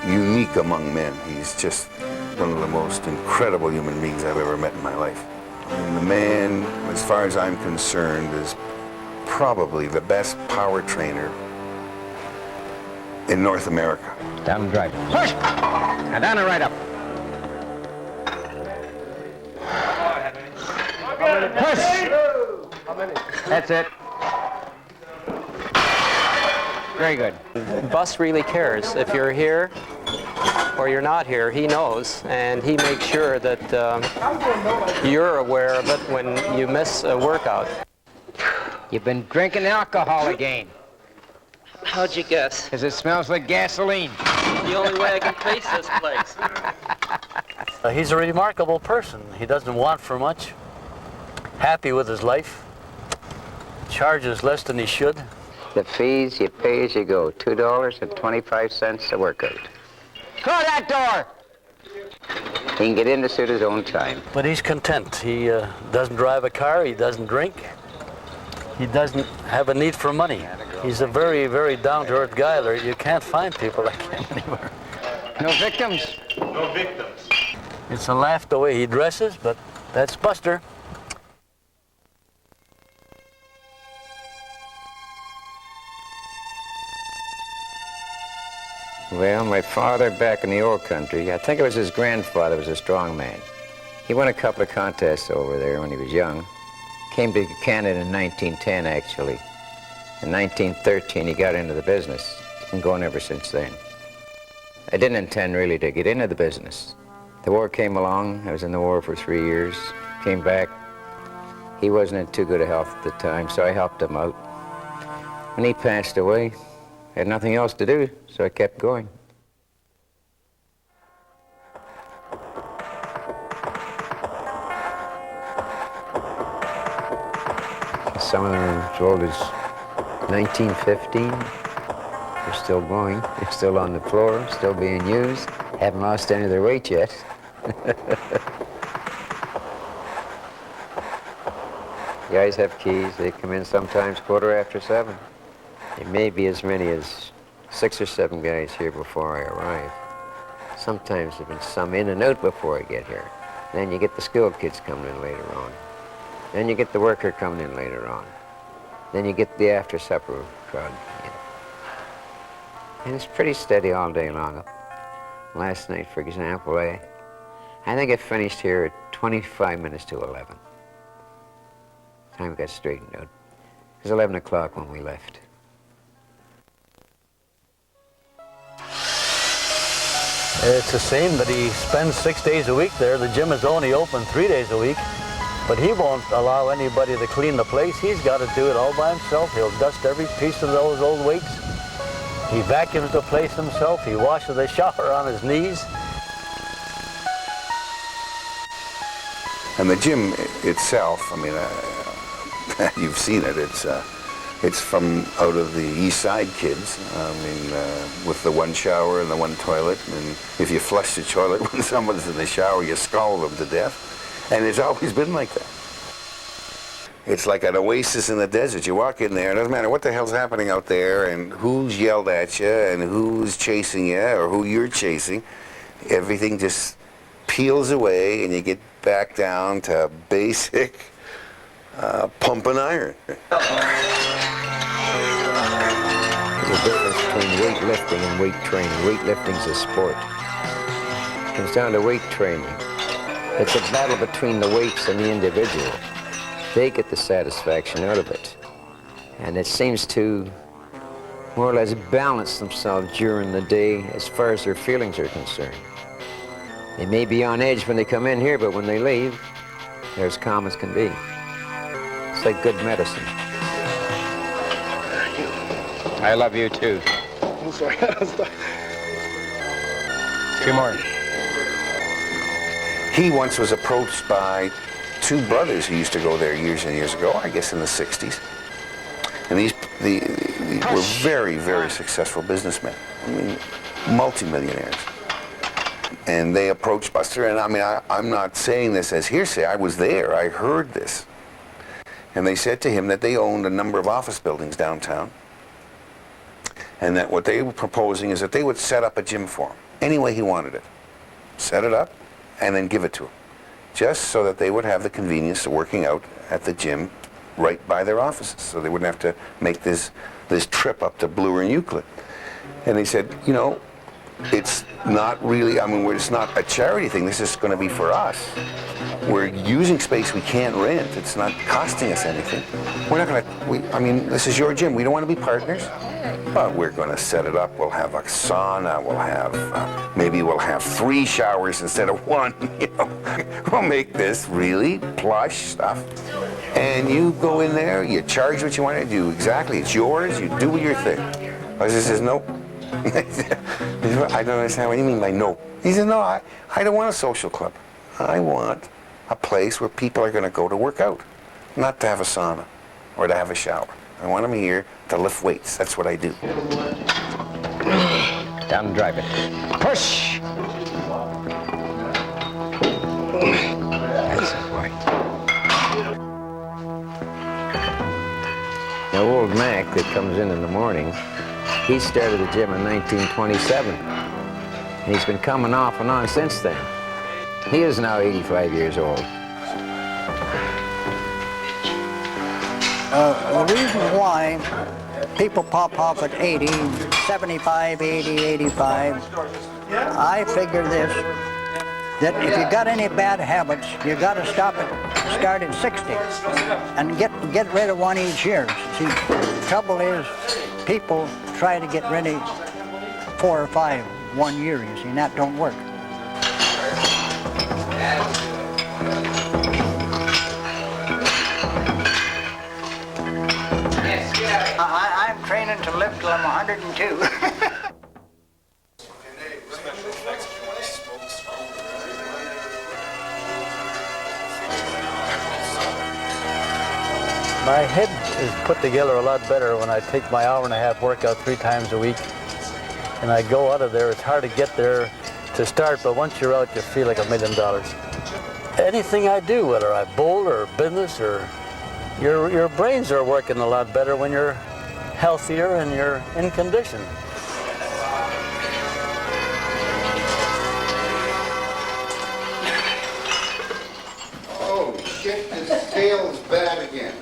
unique among men. He's just one of the most incredible human beings I've ever met in my life. And the man, as far as I'm concerned, is probably the best power trainer in North America. Down and drive. Push! And down and right up. Push! That's it. Very good. Bus really cares. If you're here or you're not here, he knows, and he makes sure that you're aware of it when you miss a workout. You've been drinking alcohol again. How'd you guess? Because it smells like gasoline. The only way I can face this place. He's a remarkable person. He doesn't want for much. Happy with his life. Charges less than he should. The fees you pay as you go, $2.25 a workout. Close that door! He can get in to suit his own time. But he's content. He doesn't drive a car. He doesn't drink. He doesn't have a need for money. He's a very, very down-to-earth guy. You can't find people like him anywhere. No victims? No victims. It's a laugh the way he dresses, but that's Buster. Well, my father back in the old country, I think it was his grandfather, was a strong man. He won a couple of contests over there when he was young. Came to Canada in 1910, actually. In 1913, he got into the business. Been going ever since then. I didn't intend really to get into the business. The war came along. I was in the war for 3 years. Came back. He wasn't in too good a health at the time, so I helped him out. When he passed away, I had nothing else to do, so I kept going. Some of them are as old as 1915. They're still going. They're still on the floor, still being used. Haven't lost any of their weight yet. Guys have keys. They come in sometimes 7:15. There may be as many as 6 or 7 guys here before I arrive. Sometimes there've been some in and out before I get here. Then you get the school kids coming in later on. Then you get the worker coming in later on. Then you get the after-supper crowd. You know. And it's pretty steady all day long. Last night, for example, I think I finished here at 25 minutes to 11. Time got straightened out. It was 11 o'clock when we left. It's the same, but he spends 6 days a week there. The gym is only open 3 days a week, but he won't allow anybody to clean the place. He's got to do it all by himself. He'll dust every piece of those old weights. He vacuums the place himself. He washes the shower on his knees. And the gym itself, I mean, you've seen it. It's from out of the East Side kids. I mean, with the one shower and the one toilet. And if you flush the toilet when someone's in the shower, you scald them to death. And it's always been like that. It's like an oasis in the desert. You walk in there, it doesn't matter what the hell's happening out there and who's yelled at you and who's chasing you or who you're chasing. Everything just peels away and you get back down to basic pump and iron. There's a difference between weightlifting and weight training. Weightlifting's a sport. It comes down to weight training. It's a battle between the weights and the individual. They get the satisfaction out of it. And it seems to more or less balance themselves during the day as far as their feelings are concerned. They may be on edge when they come in here, but when they leave, they're as calm as can be. It's like good medicine. I love you too. I'm sorry. 2 more. He once was approached by 2 brothers who used to go there years and years ago, I guess in the 60s. And these were very, very successful businessmen. I mean, multimillionaires. And they approached Buster, and I mean, I'm not saying this as hearsay. I was there. I heard this. And they said to him that they owned a number of office buildings downtown. And that what they were proposing is that they would set up a gym for him, any way he wanted it. Set it up, and then give it to him. Just so that they would have the convenience of working out at the gym right by their offices, so they wouldn't have to make this trip up to Bloor and Euclid. And they said, you know, it's not really, I mean, it's not a charity thing. This is going to be for us. We're using space we can't rent. It's not costing us anything. We're not going to, I mean, this is your gym. We don't want to be partners, but we're going to set it up. We'll have a sauna. We'll have, maybe we'll have 3 showers instead of 1, you know. We'll make this really plush stuff. And you go in there, you charge what you want to do. Exactly, it's yours. You do your thing. I says, nope. I don't understand what you mean by no. He said, no, I don't want a social club. I want a place where people are going to go to work out, not to have a sauna or to have a shower. I want them here to lift weights. That's what I do. Down and drive it. Push! That's right. Now, old Mac that comes in the morning, he started the gym in 1927. And he's been coming off and on since then. He is now 85 years old. The reason why people pop off at 80, 75, 80, 85, I figure this, that if you got any bad habits, you got to start at 60 and get rid of one each year. See, the trouble is people try to get rid of 4 or 5 1 year, you see, and that don't work. I'm training to lift till I'm 102. My head is put together a lot better when I take my hour-and-a-half workout 3 times a week. And I go out of there. It's hard to get there to start, but once you're out, you feel like $1 million. Anything I do, whether I bowl or business, or your brains are working a lot better when you're healthier and you're in condition. Oh, shit, this scale's bad again.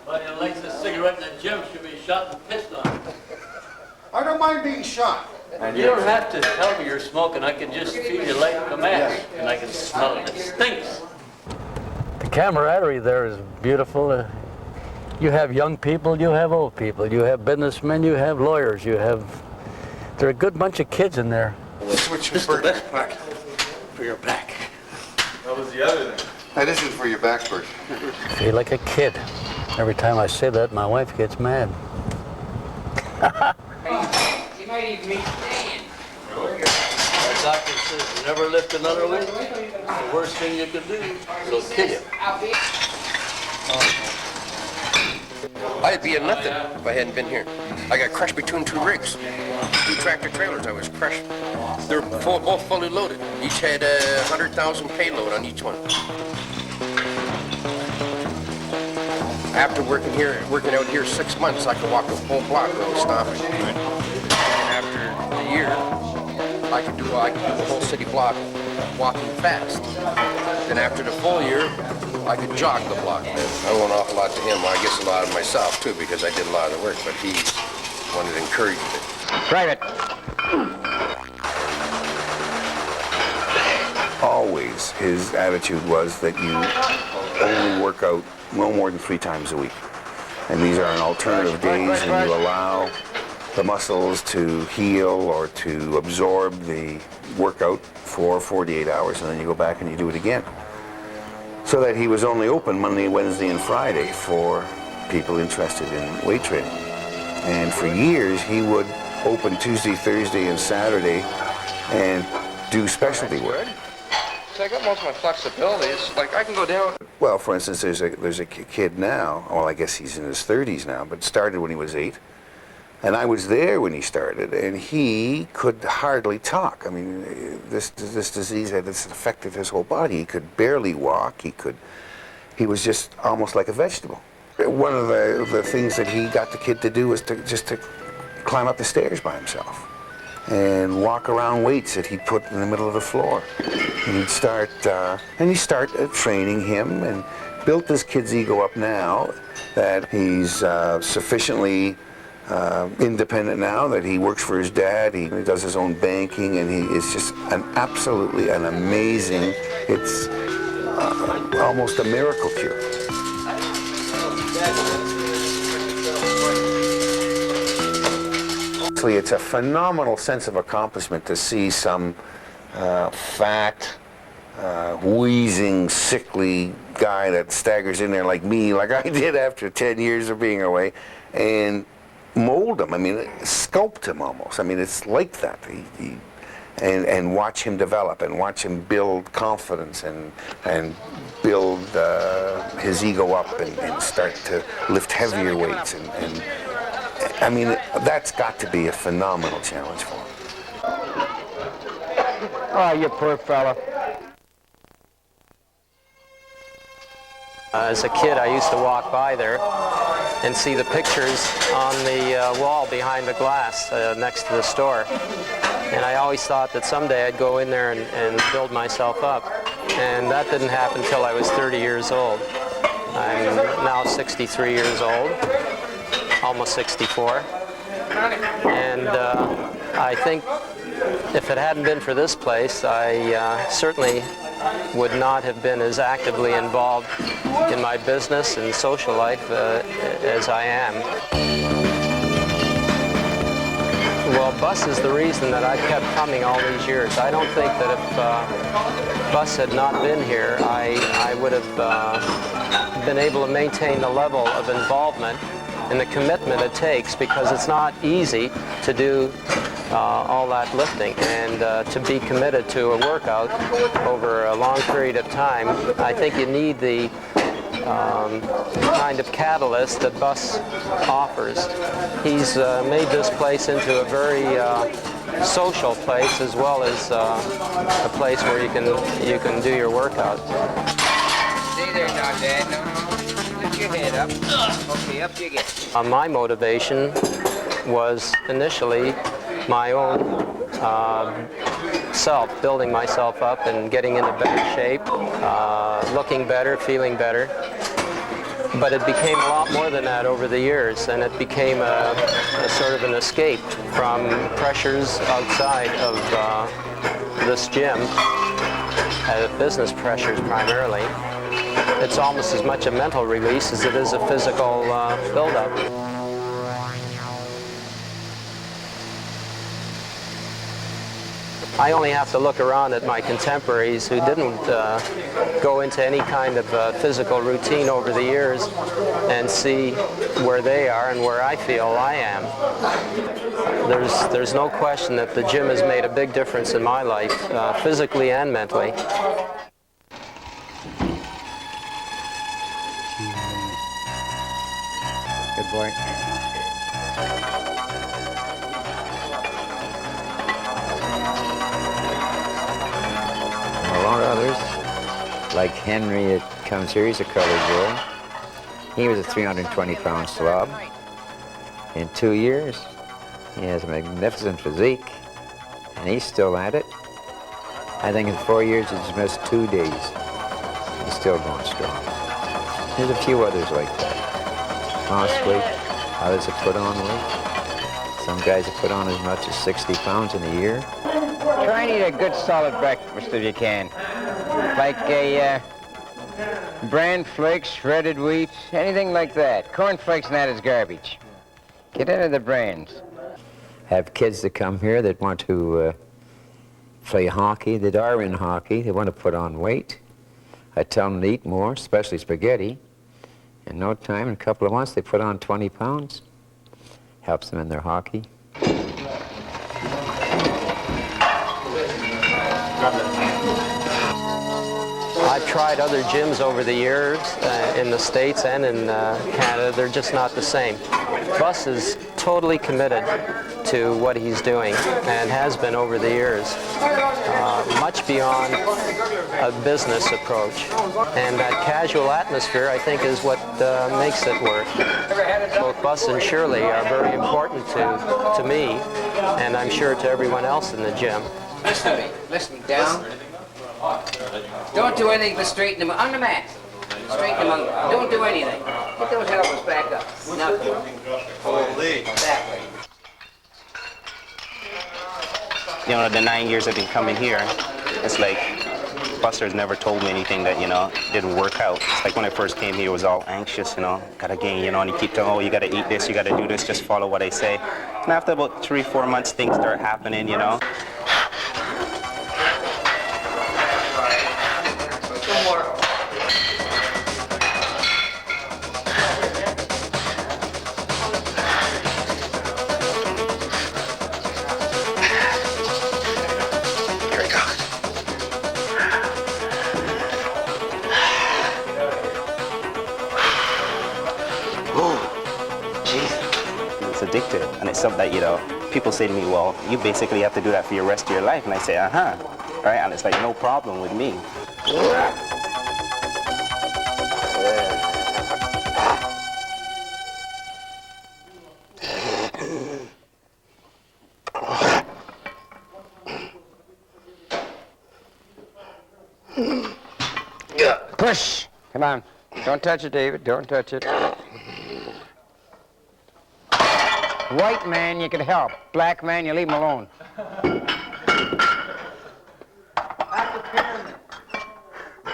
Anybody who likes a cigarette in the gym should be shot and pissed on. I don't mind being shot. You don't have to tell me you're smoking. I can just feel you light the match, and I can smell it. It stinks. The camaraderie there is beautiful. You have young people, you have old people, you have businessmen, you have lawyers, they're a good bunch of kids in there. Switch This is the best part for your back. What was the other thing? That isn't for your back, Bert. Feel like a kid. Every time I say that, my wife gets mad. You might even be staying. The doctor says you never lift another weight. It's the worst thing you can do. It'll kill you. I'd be a nothing if I hadn't been here. I got crushed between 2 rigs. 2 tractor trailers, I was crushed. They're both fully loaded. Each had 100,000 payload on each one. After working out here 6 months, I could walk the whole block without stopping. And after the year, I could do the whole city block walking fast. Then after the full year, I could jog the block. I owe an awful lot to him. I guess a lot of myself, too, because I did a lot of the work, but he's the one that encouraged it. Drive it. Always, his attitude was that you only work out no more than 3 times a week. And these are an alternative days, and you allow the muscles to heal or to absorb the workout for 48 hours, and then you go back and you do it again. So that he was only open Monday, Wednesday, and Friday for people interested in weight training. And for years, he would open Tuesday, Thursday, and Saturday and do specialty work. So I got most of my flexibility. It's like I can go down. Well, for instance, there's a kid now, well, I guess he's in his 30s now, but started when he was 8. And I was there when he started, and he could hardly talk. I mean, this disease had affected his whole body. He could barely walk. He was just almost like a vegetable. one of the things that he got the kid to do was just to climb up the stairs by himself and walk around weights that he put in the middle of the floor. And he'd start training him and built this kid's ego up now that he's sufficiently independent now, that he works for his dad, he does his own banking, and he is just absolutely an amazing, it's almost a miracle cure. It's a phenomenal sense of accomplishment to see some fat, wheezing, sickly guy that staggers in there like me, like I did after 10 years of being away, and mold him. I mean, sculpt him almost. I mean, it's like that. And watch him develop and watch him build confidence and build his ego up and start to lift heavier weights. And I mean, that's got to be a phenomenal challenge for him. Oh, you poor fella. As a kid, I used to walk by there and see the pictures on the wall behind the glass next to the store. And I always thought that someday I'd go in there and build myself up. And that didn't happen until I was 30 years old. I'm now 63 years old, almost 64. And I think if it hadn't been for this place, I certainly would not have been as actively involved in my business and social life as I am. Well, Bus is the reason that I've kept coming all these years. I don't think that if Bus had not been here, I would have been able to maintain the level of involvement and the commitment it takes, because it's not easy to do all that lifting, and to be committed to a workout over a long period of time. I think you need the kind of catalyst that Bus offers. He's made this place into a very social place, as well as a place where you can do your workout. Stay there now, Dad. No. Lift your head up. Okay, up you get. My motivation was initially my own self, building myself up and getting into better shape, looking better, feeling better. But it became a lot more than that over the years, and it became a sort of an escape from pressures outside of this gym, business pressures primarily. It's almost as much a mental release as it is a physical build-up. I only have to look around at my contemporaries who didn't go into any kind of physical routine over the years and see where they are and where I feel I am. There's no question that the gym has made a big difference in my life, physically and mentally. Good boy. A lot of others, like Henry that comes here, he's a colored boy. He was a 320-pound slob. In 2 years, he has a magnificent physique, and he's still at it. I think in 4 years, he's missed 2 days. He's still going strong. There's a few others like that. Lost weight, others have put on weight. Some guys have put on as much as 60 pounds in a year. Try and eat a good solid breakfast if you can. Like a bran flakes, shredded wheat, anything like that. Corn flakes and that is garbage. Get out of the brains. Have kids that come here that want to play hockey, that are in hockey, they want to put on weight. I tell them to eat more, especially spaghetti. In no time, in a couple of months, they put on 20 pounds. Helps them in their hockey. I've tried other gyms over the years in the States and in Canada. They're just not the same. Bus is totally committed to what he's doing and has been over the years, much beyond a business approach. And that casual atmosphere, I think, is what makes it work. Both Bus and Shirley are very important to me, and I'm sure to everyone else in the gym. Listen to me. Listen down. Don't do anything but straighten them on the mat. Straighten them on. Don't do anything. Get those elbows back up. Now come on. That way. You know, the 9 years I've been coming here, it's like Buster's never told me anything that, you know, didn't work out. It's like when I first came here, it was all anxious, you know, gotta gain, you know, and you keep telling, oh, you gotta eat this, you gotta do this, just follow what I say. And after about 3-4 months, things start happening, you know. Addictive, and it's something that, you know, people say to me, well, you basically have to do that for your rest of your life, and I say, right, and it's like no problem with me. Push! Come on. Don't touch it, David. Don't touch it. White man, you can help. Black man, you leave him alone.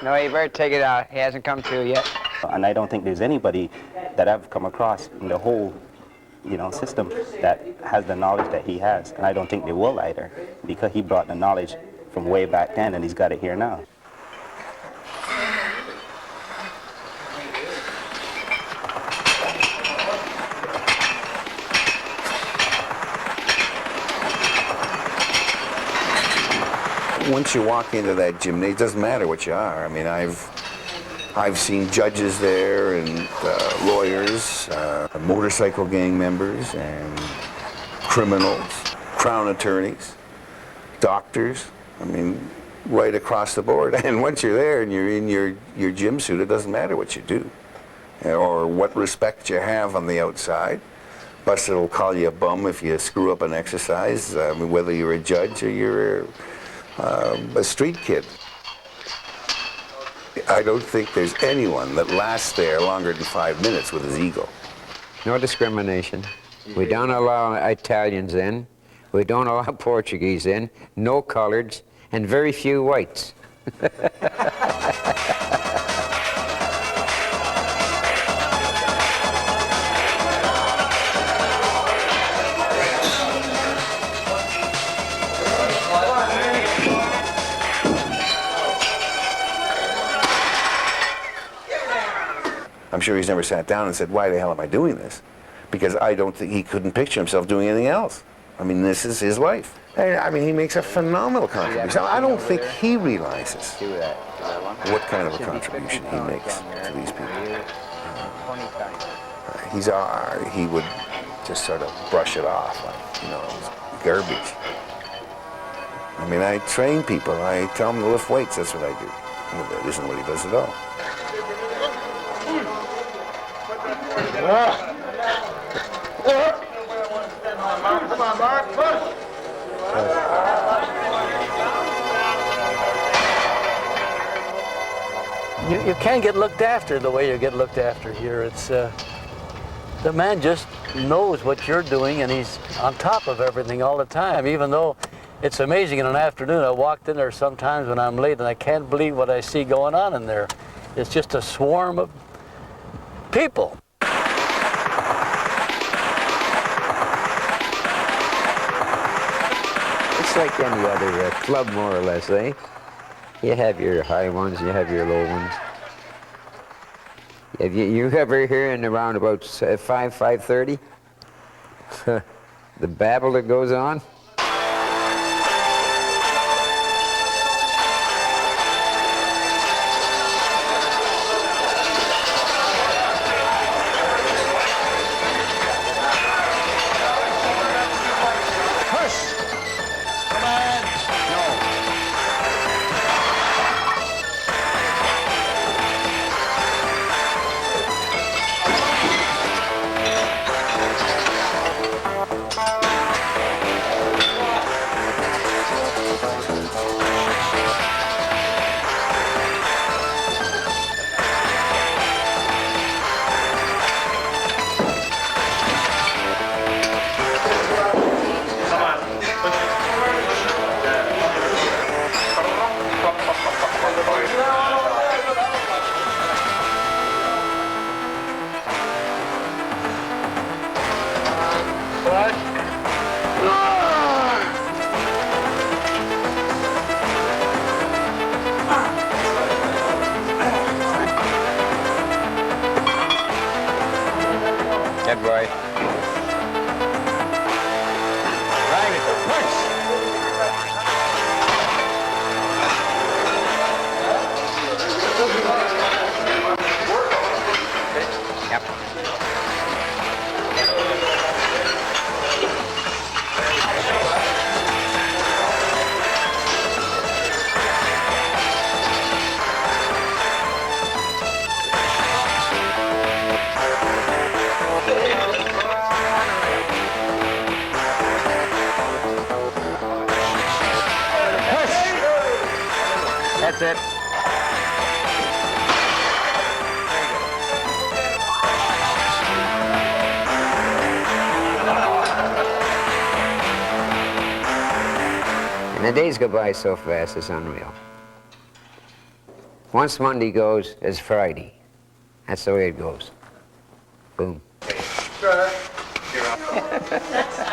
No, you better take it out. He hasn't come to yet. And I don't think there's anybody that I've come across in the whole, you know, system that has the knowledge that he has. And I don't think they will either, because he brought the knowledge from way back then and he's got it here now. Once you walk into that gymnasium, it doesn't matter what you are. I mean, I've seen judges there and lawyers, motorcycle gang members and criminals, crown attorneys, doctors. I mean, right across the board. And once you're there and you're in your gym suit, it doesn't matter what you do or what respect you have on the outside. Buster will call you a bum if you screw up an exercise, whether you're a judge or you're a street kid. I don't think there's anyone that lasts there longer than 5 minutes with his ego. No discrimination. We don't allow Italians in. We don't allow Portuguese in. No coloreds, and very few whites. I'm sure he's never sat down and said, why the hell am I doing this? Because I don't think he couldn't picture himself doing anything else. I mean, this is his life. And, I mean, he makes a phenomenal contribution. I don't think he realizes what kind of a contribution he makes to these people. He would just sort of brush it off like, you know, garbage. I mean, I train people. I tell them to lift weights. That's what I do. Well, that isn't what he does at all. Come on, Mark, push! You can't get looked after the way you get looked after here. It's the man just knows what you're doing, and he's on top of everything all the time. Even though it's amazing, in an afternoon I walked in there sometimes when I'm late, and I can't believe what I see going on in there. It's just a swarm of people. It's like any other club, more or less, eh? You have your high ones, you have your low ones. Have you ever hear in around about 5:30? The babble that goes on? That's it. And the days go by so fast, it's unreal. Once Monday goes, it's Friday. That's the way it goes. Boom.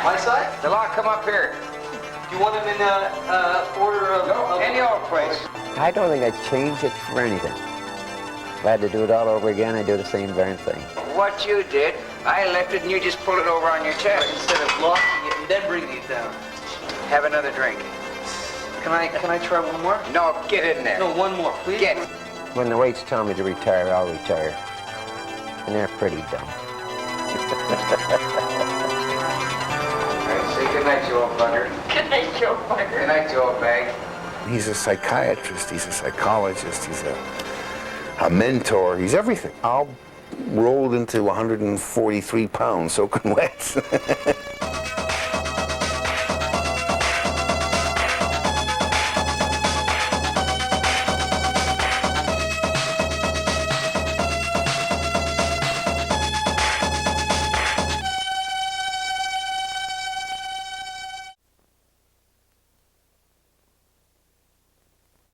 My side? The law, come up here. Do you want them in order of... Any old place. I don't think I'd change it for anything. If I had to do it all over again, I'd do the same darn thing. What you did, I left it and you just pulled it over on your chest. Instead of locking it and then bringing it down. Have another drink. Can I try one more? No, get in there. No, one more, please. Get. When the weights tell me to retire, I'll retire. And they're pretty dumb. All right, say goodnight, you old bugger. Good night, you old bugger. Good night, you old bag. He's a psychiatrist, he's a psychologist, he's a mentor, he's everything. All rolled into 143 pounds soaking wet.